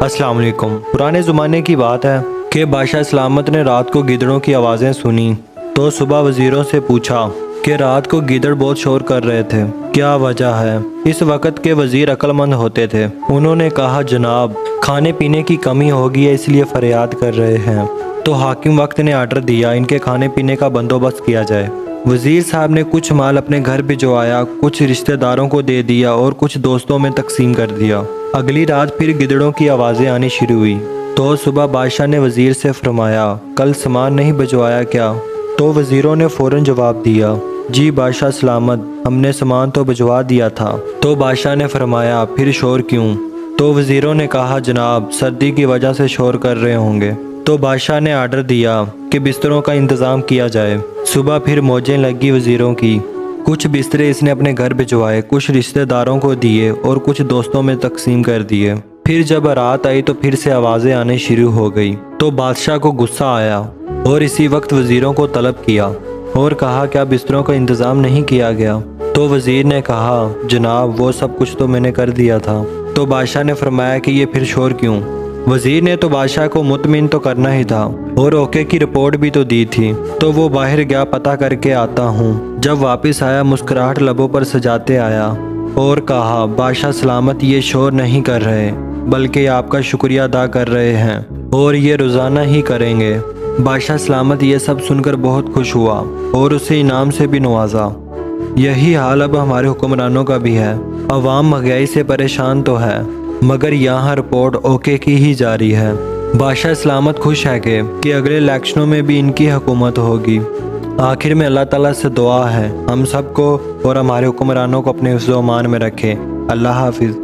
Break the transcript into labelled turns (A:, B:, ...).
A: अस्सलाम वालेकुम। पुराने ज़माने की बात है कि बादशाह सलामत ने रात को गिदड़ों की आवाज़ें सुनी तो सुबह वज़ीरों से पूछा कि रात को गिदड़ बहुत शोर कर रहे थे, क्या वजह है। इस वक्त के वज़ीर अक्लमंद होते थे। उन्होंने कहा, जनाब खाने पीने की कमी होगी है इसलिए फरियाद कर रहे हैं। तो हाकिम वक्त ने आर्डर दिया इनके खाने पीने का बंदोबस्त किया जाए। वज़ीर साहब ने कुछ माल अपने घर भिजवाया, कुछ रिश्तेदारों को दे दिया और कुछ दोस्तों में तकसीम कर दिया। अगली रात फिर गिदड़ों की आवाज़ें आनी शुरू हुई तो सुबह बादशाह ने वज़ीर से फरमाया, कल सामान नहीं भिजवाया क्या। तो वज़ीरों ने फ़ौरन जवाब दिया, जी बादशाह सलामत, हमने सामान तो भिजवा दिया था। तो बादशाह ने फरमाया, फिर शोर क्यों। तो वज़ीरों ने कहा, जनाब सर्दी की वजह से शोर कर रहे होंगे। तो बादशाह ने आर्डर दिया कि बिस्तरों का इंतज़ाम किया जाए। सुबह फिर मौजें लगी वज़ीरों की। कुछ बिस्तरे इसने अपने घर भिजवाए, कुछ रिश्तेदारों को दिए और कुछ दोस्तों में तकसीम कर दिए। फिर जब रात आई तो फिर से आवाज़ें आने शुरू हो गई तो बादशाह को गुस्सा आया और इसी वक्त वज़ीरों को तलब किया और कहा, क्या बिस्तरों का इंतज़ाम नहीं किया गया। तो वज़ीर ने कहा, जनाब वो सब कुछ तो मैंने कर दिया था। तो बादशाह ने फरमाया कि ये फिर शोर क्यों। वज़ीर ने तो बादशाह को मुतमिन तो करना ही था और ओके की रिपोर्ट भी तो दी थी। तो वो बाहर गया, पता करके आता हूँ। जब वापस आया मुस्कुराहट लबों पर सजाते आया और कहा, बादशाह सलामत ये शोर नहीं कर रहे बल्कि आपका शुक्रिया अदा कर रहे हैं और ये रोज़ाना ही करेंगे। बादशाह सलामत ये सब सुनकर बहुत खुश हुआ और उसे इनाम से भी नवाजा। यही हाल अब हमारे हुक्मरानों का भी है। अवाम महंगाई से परेशान तो है मगर यहाँ रिपोर्ट ओके की ही जारी है। बादशाह सलामत खुश है कि अगले इलेक्शनों में भी इनकी हुकूमत होगी। आखिर में अल्लाह ताला से दुआ है हम सबको और हमारे हुक्मरानों को अपने हिफ्ज़-ओ-अमान में रखे। अल्लाह हाफिज़।